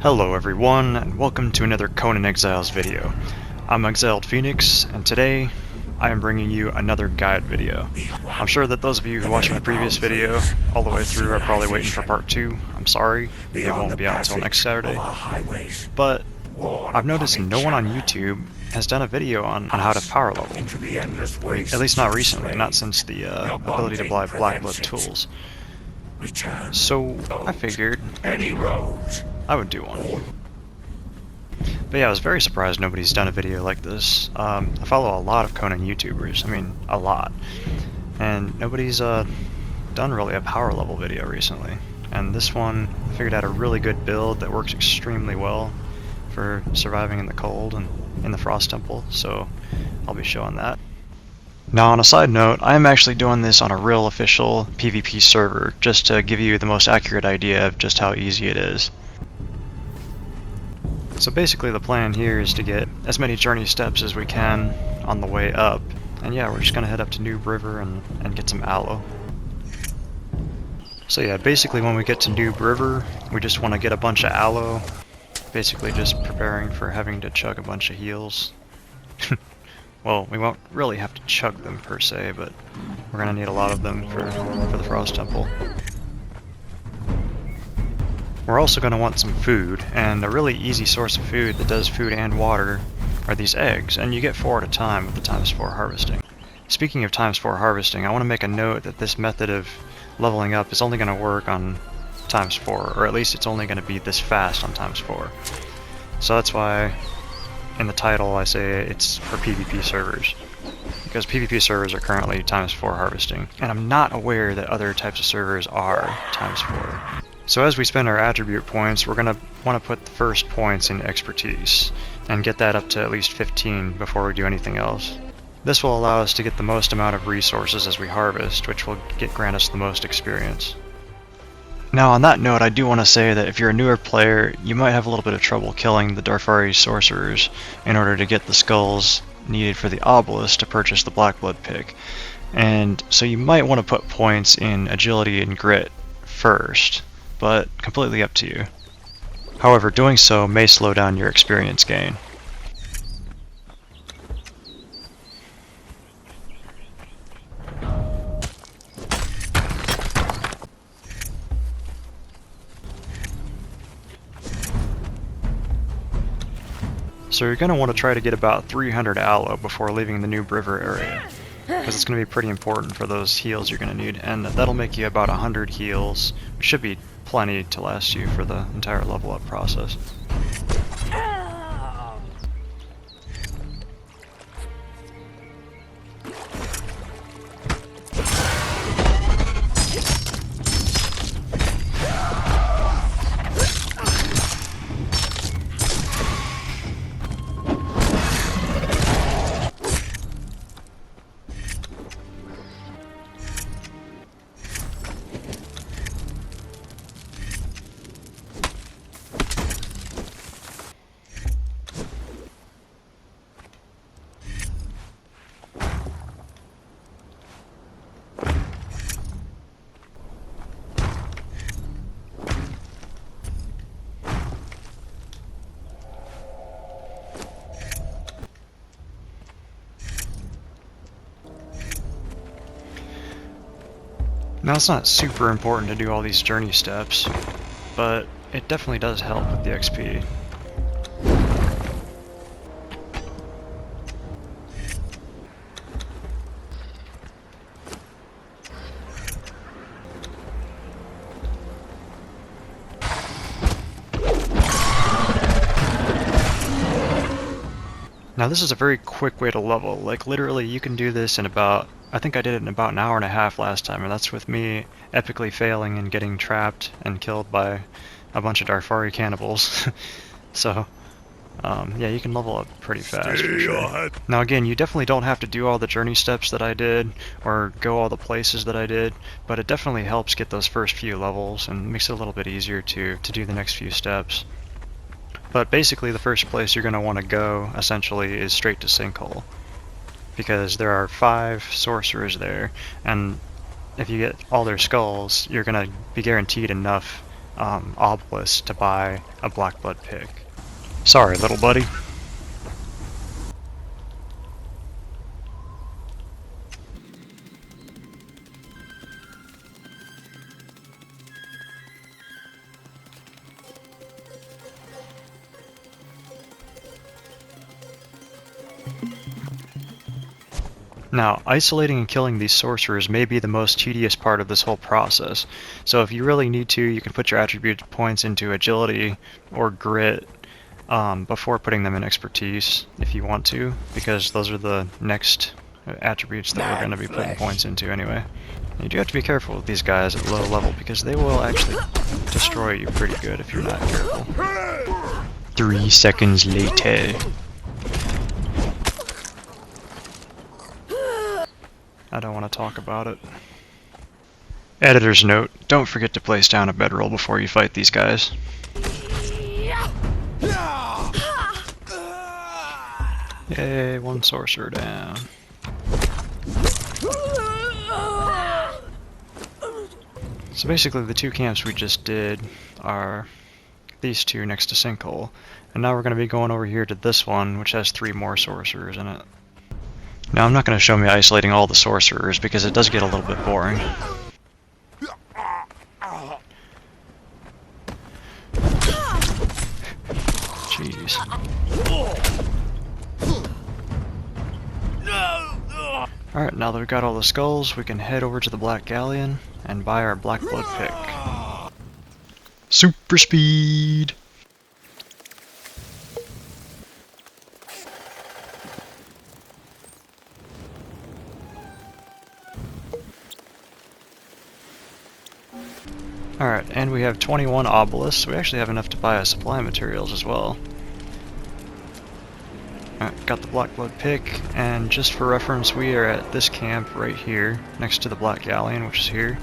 Hello everyone, and welcome to another Conan Exiles video. I'm Exiled Phoenix, and today I am bringing you another guide video. I'm sure that those of you who watched my previous video all the way through are probably waiting for part 2. I'm sorry, it won't be out until next Saturday. But I've noticed no one on YouTube has done a video on how to power level. At least not recently, not since the ability to buy black blood tools. So I figured I would do one. But yeah, I was very surprised nobody's done a video like this. I follow a lot of Conan YouTubers, I mean, a lot. And nobody's done really a power level video recently. And this one, I figured out a really good build that works extremely well for surviving in the cold and in the Frost Temple, so I'll be showing that. Now, on a side note, I am actually doing this on a real official PvP server, just to give you the most accurate idea of just how easy it is. So basically the plan here is to get as many journey steps as we can on the way up. And yeah, we're just gonna head up to Noob River and get some aloe. So yeah, basically when we get to Noob River, we just want to get a bunch of aloe. Basically just preparing for having to chug a bunch of heals. Well, we won't really have to chug them per se, but we're gonna need a lot of them for the Frost Temple. We're also going to want some food, and a really easy source of food that does food and water are these eggs, and you get 4 at a time with the ×4 harvesting. Speaking of ×4 harvesting, I want to make a note that this method of leveling up is only going to work on ×4, or at least it's only going to be this fast on ×4. So that's why in the title I say it's for PvP servers, because PvP servers are currently ×4 harvesting, and I'm not aware that other types of servers are ×4. So as we spend our attribute points, we're going to want to put the first points in expertise, and get that up to at least 15 before we do anything else. This will allow us to get the most amount of resources as we harvest, which will grant us the most experience. Now on that note, I do want to say that if you're a newer player, you might have a little bit of trouble killing the Darfari sorcerers in order to get the skulls needed for the obelisk to purchase the black blood pick. And so you might want to put points in agility and grit first, but completely up to you. However, doing so may slow down your experience gain. So you're going to want to try to get about 300 aloe before leaving the Noob River area, because it's going to be pretty important for those heals you're going to need, and that'll make you about 100 heals, which should be plenty to last you for the entire level up process. Now it's not super important to do all these journey steps, but it definitely does help with the XP. Now this is a very quick way to level. Like literally you can do this in about, I think I did it in about an hour and a half last time, and that's with me epically failing and getting trapped and killed by a bunch of Darfari cannibals. So yeah, you can level up pretty fast for sure. Now again, you definitely don't have to do all the journey steps that I did or go all the places that I did, but it definitely helps get those first few levels and makes it a little bit easier to do the next few steps. But basically the first place you're going to want to go, essentially, is straight to Sinkhole. Because there are 5 sorcerers there, and if you get all their skulls, you're going to be guaranteed enough obelisk to buy a black blood pick. Sorry, little buddy. Now, isolating and killing these sorcerers may be the most tedious part of this whole process, so if you really need to, you can put your attribute points into agility or grit before putting them in expertise, if you want to, because those are the next attributes that we're going to be putting points into anyway. You do have to be careful with these guys at low level, because they will actually destroy you pretty good if you're not careful. 3 seconds later. I don't want to talk about it. Editor's note, don't forget to place down a bedroll before you fight these guys. Yay, 1 sorcerer down. So basically the 2 camps we just did are these 2 next to Sinkhole, and now we're going to be going over here to this one, which has 3 more sorcerers in it. Now I'm not going to show me isolating all the sorcerers because it does get a little bit boring. Jeez. Alright, now that we've got all the skulls, we can head over to the Black Galleon and buy our Black Blood pick. Super speed! Alright, and we have 21 obelisks, so we actually have enough to buy us supply materials as well. Alright, got the Black Blood pick, and just for reference, we are at this camp right here, next to the Black Galleon, which is here.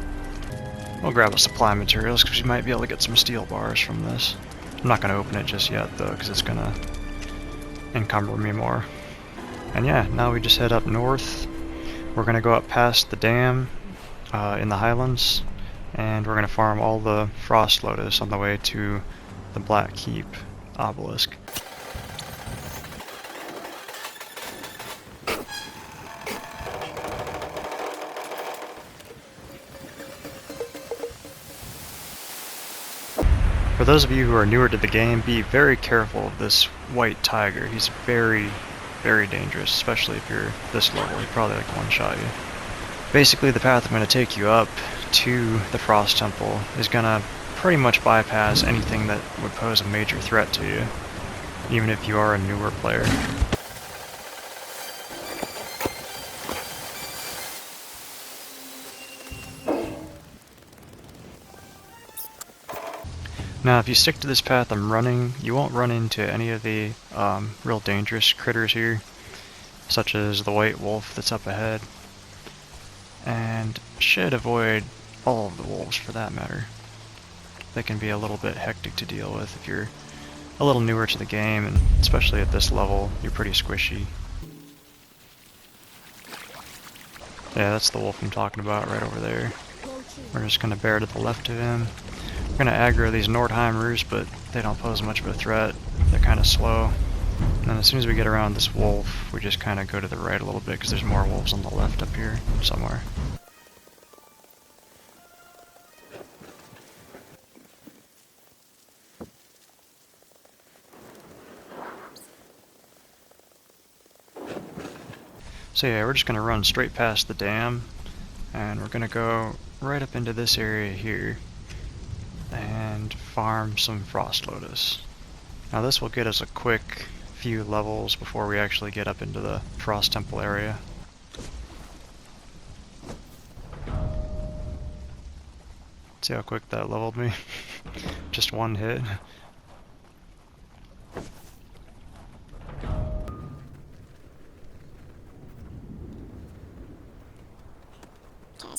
We'll grab a supply materials, because we might be able to get some steel bars from this. I'm not going to open it just yet, though, because it's going to encumber me more. And yeah, now we just head up north. We're going to go up past the dam in the highlands, and we're going to farm all the frost lotus on the way to the Black Keep obelisk. For those of you who are newer to the game, be very careful of this white tiger. He's very, very dangerous, especially if you're this level. He'd probably like one-shot you. Basically, the path I'm going to take you up to the Frost Temple is going to pretty much bypass anything that would pose a major threat to you, even if you are a newer player. Now, if you stick to this path I'm running, you won't run into any of the real dangerous critters here, such as the white wolf that's up ahead, and should avoid all of the wolves for that matter. They can be a little bit hectic to deal with if you're a little newer to the game, and especially at this level, you're pretty squishy. Yeah, that's the wolf I'm talking about right over there. We're just going to bear to the left of him. We're going to aggro these Nordheimers, but they don't pose much of a threat. They're kind of slow. And then as soon as we get around this wolf, we just kind of go to the right a little bit because there's more wolves on the left up here somewhere. So yeah, we're just going to run straight past the dam, and we're going to go right up into this area here and farm some frost lotus. Now this will get us a quick few levels before we actually get up into the Frost Temple area. See how quick that leveled me? Just one hit.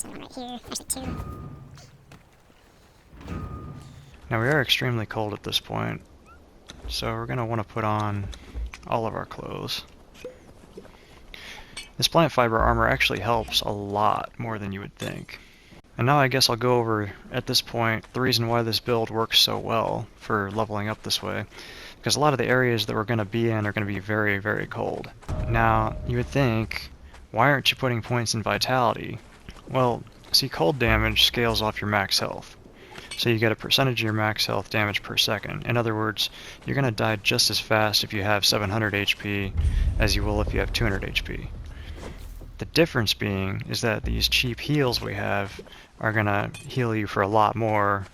Right here, actually 2. Now we are extremely cold at this point, so we're going to want to put on all of our clothes. This plant fiber armor actually helps a lot more than you would think. And now I guess I'll go over, at this point, the reason why this build works so well for leveling up this way. Because a lot of the areas that we're going to be in are going to be very, very cold. Now, you would think, why aren't you putting points in vitality? Well, see, cold damage scales off your max health. So you get a percentage of your max health damage per second. In other words, you're going to die just as fast if you have 700 HP as you will if you have 200 HP. The difference being is that these cheap heals we have are going to heal you for a lot more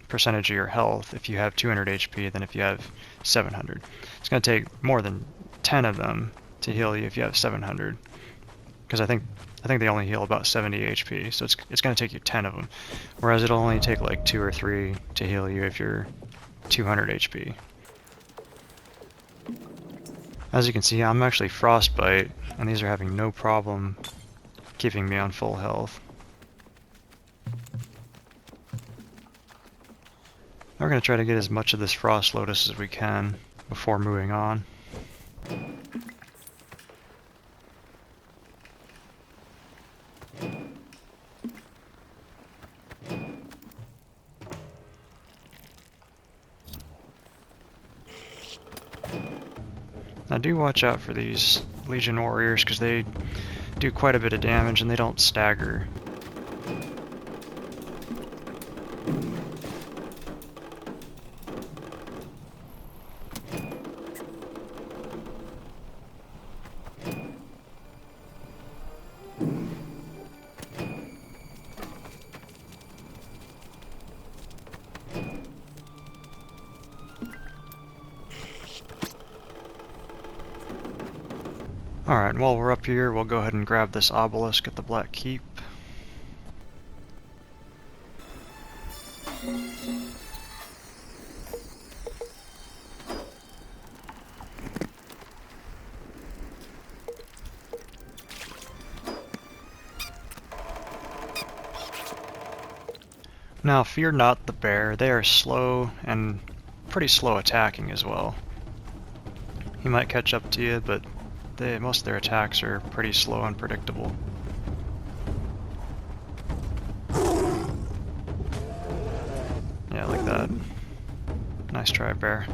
percentage of your health if you have 200 HP than if you have 700. It's going to take more than 10 of them to heal you if you have 700. Because I think they only heal about 70 HP, so it's going to take you 10 of them. Whereas it'll only take like 2 or 3 to heal you if you're 200 HP. As you can see, I'm actually frostbite, and these are having no problem keeping me on full health. We're going to try to get as much of this frost lotus as we can before moving on. Now do watch out for these Legion Warriors because they do quite a bit of damage and they don't stagger. Alright, while we're up here, we'll go ahead and grab this obelisk at the Black Keep. Now, fear not the bear. They are slow and pretty slow attacking as well. He might catch up to you, but most of their attacks are pretty slow and predictable. Yeah, like that. Nice try, bear.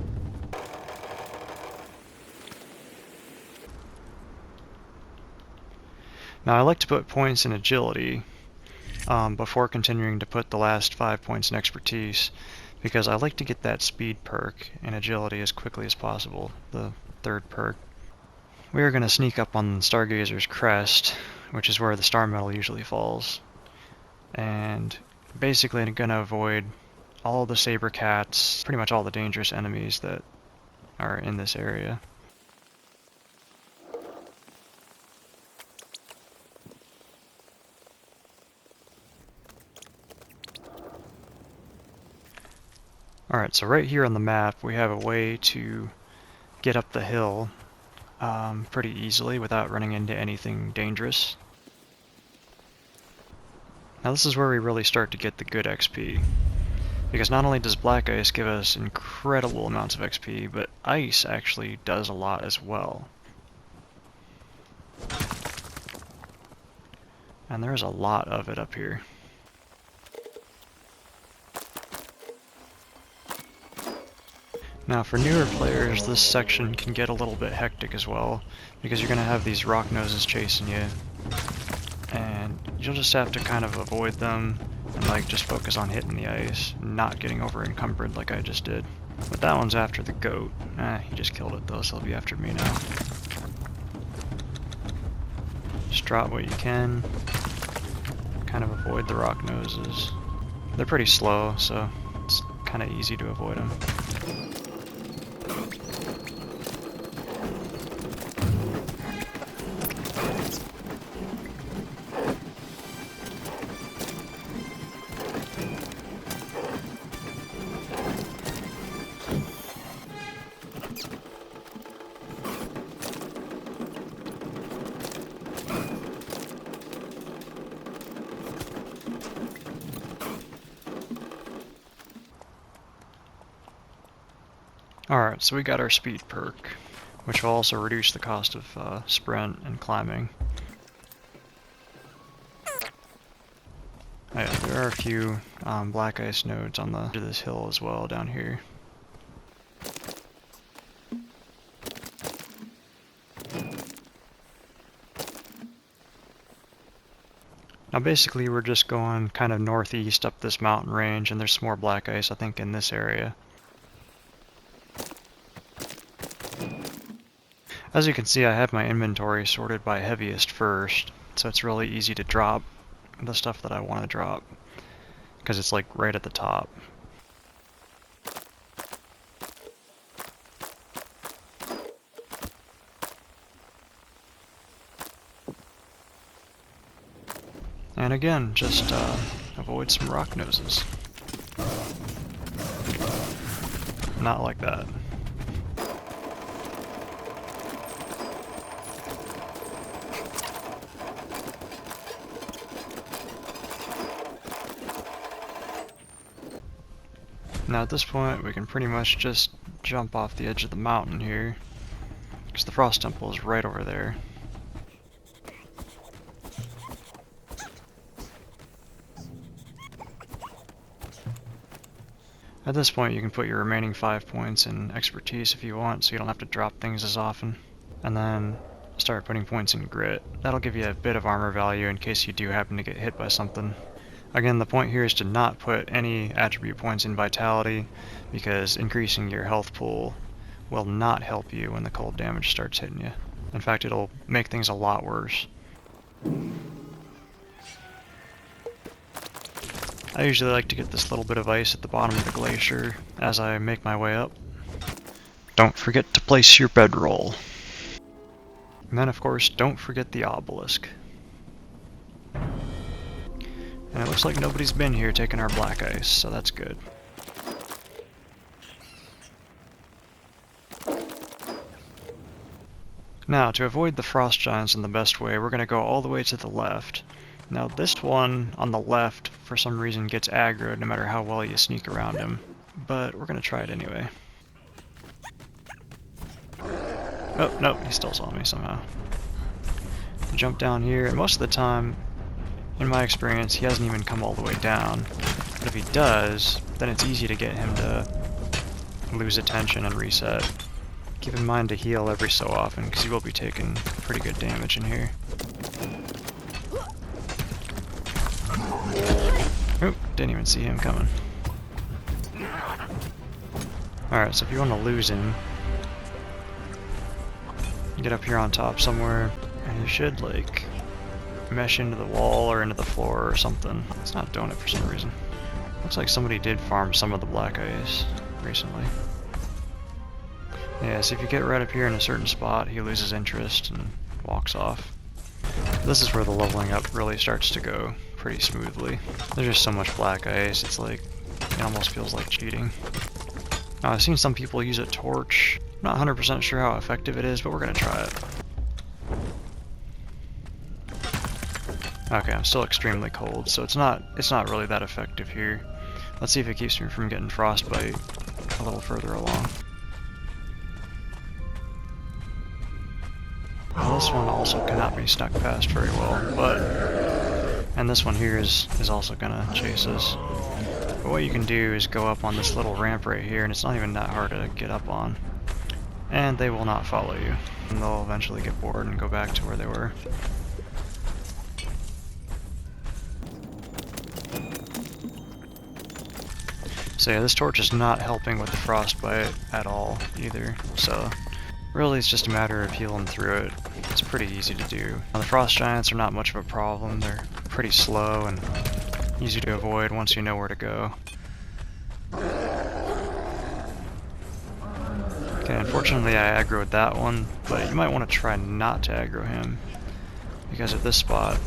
Now I like to put points in agility before continuing to put the last 5 points in expertise, because I like to get that speed perk in agility as quickly as possible, the third perk. We are going to sneak up on Stargazer's crest, which is where the star metal usually falls, and basically I'm going to avoid all the saber cats, pretty much all the dangerous enemies that are in this area. Alright, so right here on the map we have a way to get up the hill pretty easily without running into anything dangerous. Now this is where we really start to get the good XP, because not only does black ice give us incredible amounts of XP, but ice actually does a lot as well. And there's a lot of it up here. Now for newer players, this section can get a little bit hectic as well, because you're going to have these rock noses chasing you, and you'll just have to kind of avoid them and like just focus on hitting the ice, not getting over encumbered like I just did. But that one's after the goat. He just killed it though, so he'll be after me now. Just drop what you can, kind of avoid the rock noses. They're pretty slow, so it's kind of easy to avoid them. Alright, so we got our speed perk, which will also reduce the cost of sprint and climbing. Yeah, there are a few black ice nodes on the edge of this hill as well down here. Now basically we're just going kind of northeast up this mountain range, and there's some more black ice I think in this area. As you can see, I have my inventory sorted by heaviest first, so it's really easy to drop the stuff that I want to drop, because it's like right at the top. And again, just avoid some rock noses. Not like that. Now at this point we can pretty much just jump off the edge of the mountain here, because the Frost Temple is right over there. At this point you can put your remaining 5 points in expertise if you want, so you don't have to drop things as often. And then start putting points in grit. That'll give you a bit of armor value in case you do happen to get hit by something. Again, the point here is to not put any attribute points in vitality, because increasing your health pool will not help you when the cold damage starts hitting you. In fact, it'll make things a lot worse. I usually like to get this little bit of ice at the bottom of the glacier as I make my way up. Don't forget to place your bedroll. And then of course, don't forget the obelisk. And it looks like nobody's been here taking our black ice, so that's good. Now, to avoid the frost giants in the best way, we're going to go all the way to the left. Now this one on the left, for some reason, gets aggroed no matter how well you sneak around him. But we're going to try it anyway. Oh, no, he still saw me somehow. Jump down here, and most of the time, in my experience, he hasn't even come all the way down. But if he does, then it's easy to get him to lose attention and reset. Keep in mind to heal every so often, because you will be taking pretty good damage in here. Oop, didn't even see him coming. Alright, so if you want to lose him, get up here on top somewhere, and you should, like, mesh into the wall or into the floor or something. It's not doing it for some reason. Looks like somebody did farm some of the black ice recently. Yeah, so if you get right up here in a certain spot, he loses interest and walks off. This is where the leveling up really starts to go pretty smoothly. There's just so much black ice, it's like, it almost feels like cheating. Now I've seen some people use a torch. I'm not 100% sure how effective it is, but we're gonna try it. Okay, I'm still extremely cold, so it's not really that effective here. Let's see if it keeps me from getting frostbite a little further along. Well, this one also cannot be snuck past very well, but... And this one here is also gonna chase us. But what you can do is go up on this little ramp right here, and it's not even that hard to get up on. And they will not follow you. And they'll eventually get bored and go back to where they were. So yeah, this torch is not helping with the frostbite at all either, so really it's just a matter of healing through it. It's pretty easy to do. Now, the frost giants are not much of a problem. They're pretty slow and easy to avoid once you know where to go. Okay, unfortunately I aggroed that one, but you might want to try not to aggro him, because at this spot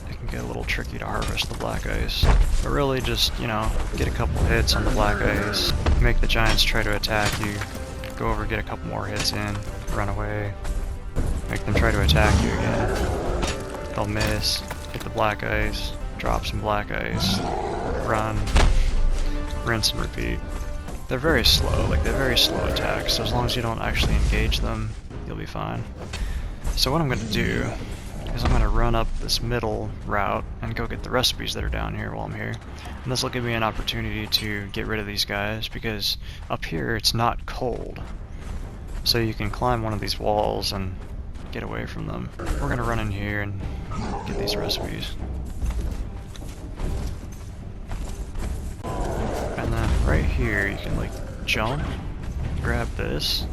it can get a little tricky to harvest the black ice. But really just, you know, get a couple hits on the black ice, make the giants try to attack you, go over, get a couple more hits in, run away, make them try to attack you again. They'll miss, hit the black ice, drop some black ice, run, rinse and repeat. They're very slow, like they're very slow attacks, so as long as you don't actually engage them, you'll be fine. So what I'm going to do is is I'm going to run up this middle route and go get the recipes that are down here while I'm here. And this will give me an opportunity to get rid of these guys, because up here it's not cold. So you can climb one of these walls and get away from them. We're going to run in here and get these recipes. And then right here you can like jump, grab this,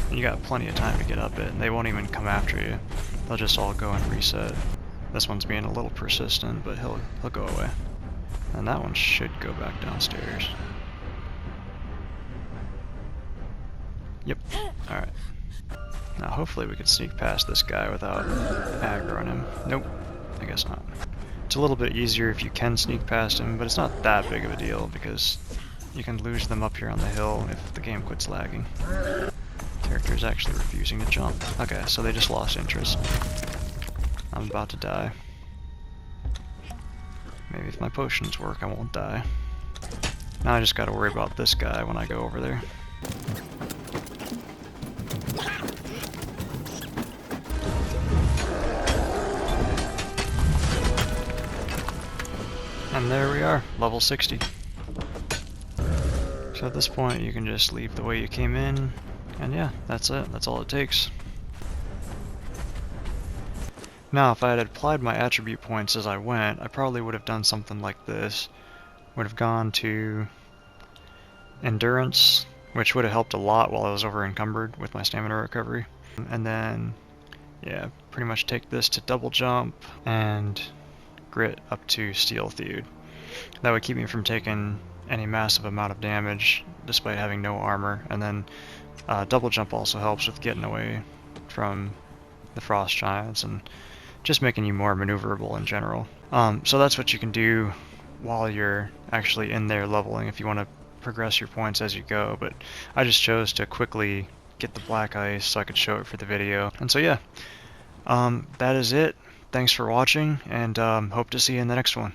and you got plenty of time to get up it, and they won't even come after you. They'll just all go and reset. This one's being a little persistent, but he'll go away. And that one should go back downstairs. Yep. Alright. Now hopefully we can sneak past this guy without aggroing him. Nope. I guess not. It's a little bit easier if you can sneak past him, but it's not that big of a deal because you can lose them up here on the hill if the game quits lagging. Character is actually refusing to jump. Okay, so they just lost interest. I'm about to die. Maybe if my potions work, I won't die. Now I just gotta worry about this guy when I go over there. And there we are, level 60. So at this point you can just leave the way you came in, and yeah, that's it, that's all it takes. Now if I had applied my attribute points as I went, I probably would have done something like this. Would have gone to endurance, which would have helped a lot while I was over encumbered with my stamina recovery. And then, yeah, pretty much take this to double jump and grit up to steel thewed. That would keep me from taking any massive amount of damage despite having no armor. And then double jump also helps with getting away from the frost giants and just making you more maneuverable in general. So that's what you can do while you're actually in there leveling if you want to progress your points as you go, but I just chose to quickly get the black ice so I could show it for the video. And so yeah, that is it. Thanks for watching, and hope to see you in the next one.